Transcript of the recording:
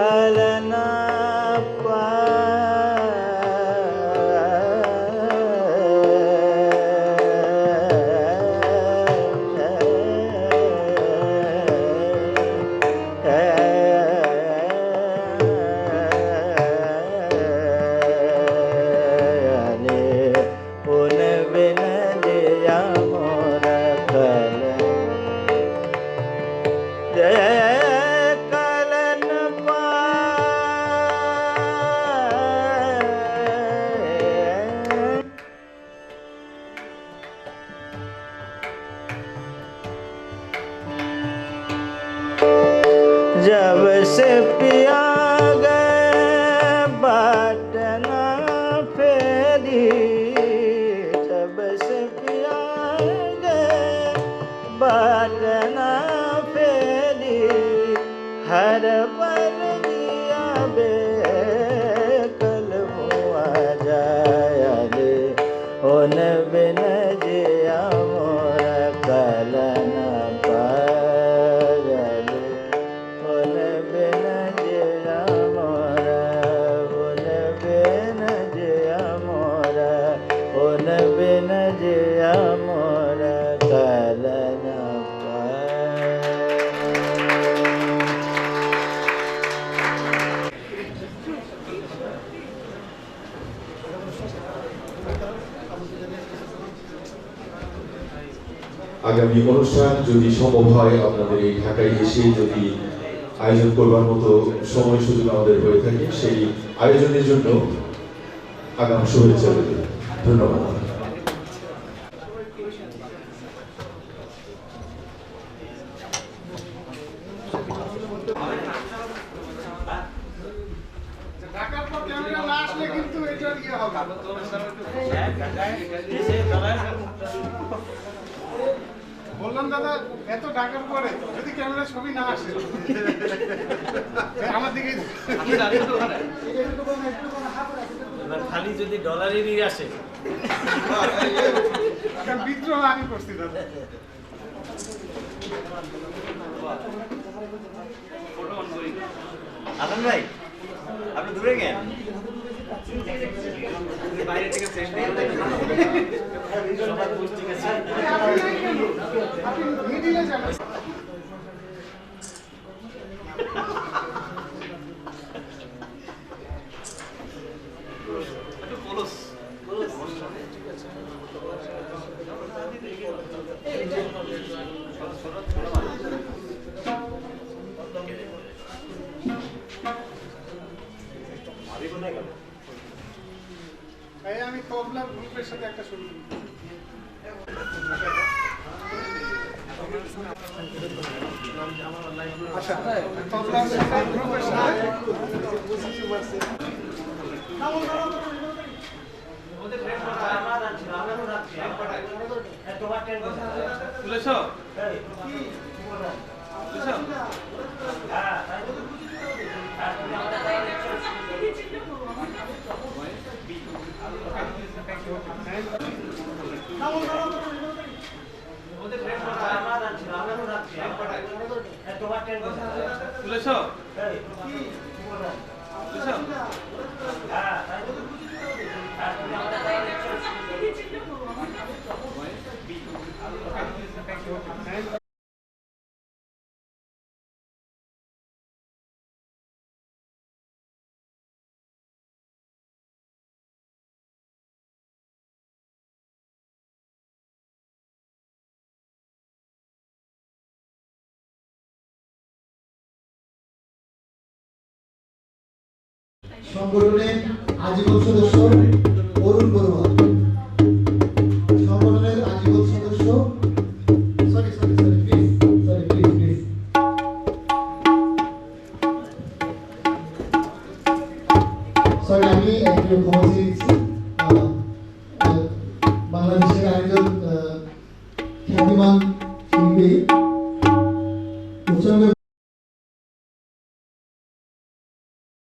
कलना जब से पिया गए बाट ना फेरी, जब से पिया गए बाट ना फेरी, हर पल दिया बे कल हुआ जाया रे, उन बिन जिया मोर कलना আগামী অনুষ্ঠান যদি সম্ভব হয় আপনাদের এই ঢাকায় এসে যদি আয়োজন করবার মতো সময় সুযোগ আমাদের হয়ে থাকে, সেই আয়োজনের জন্য আগাম শুভেচ্ছা রইল। ধন্যবাদ। বললাম দাদা এত টাকার পরে যদি ক্যামেরা ছবি না আসে আমার দিকে খালি যদি ডলারেরই আসে বিদ্রোহ আমি করছি দাদা। আনন্দ ভাই আপনি দূরে গেন, বাইরে থেকে আমি কবলা গ্রুপের সাথে একটা শুরু আচ্ছা কবলা গ্রুপের সাথে তুলেছো তুলেছো সংগঠনের আজীবন সদস্য অরুণ বড়ুয়া, সংগঠনের আজীবন সদস্য আমি একটু ক্ষমা চেয়েছি। বাংলাদেশের আরেকজন খ্যাতিমান শিল্পী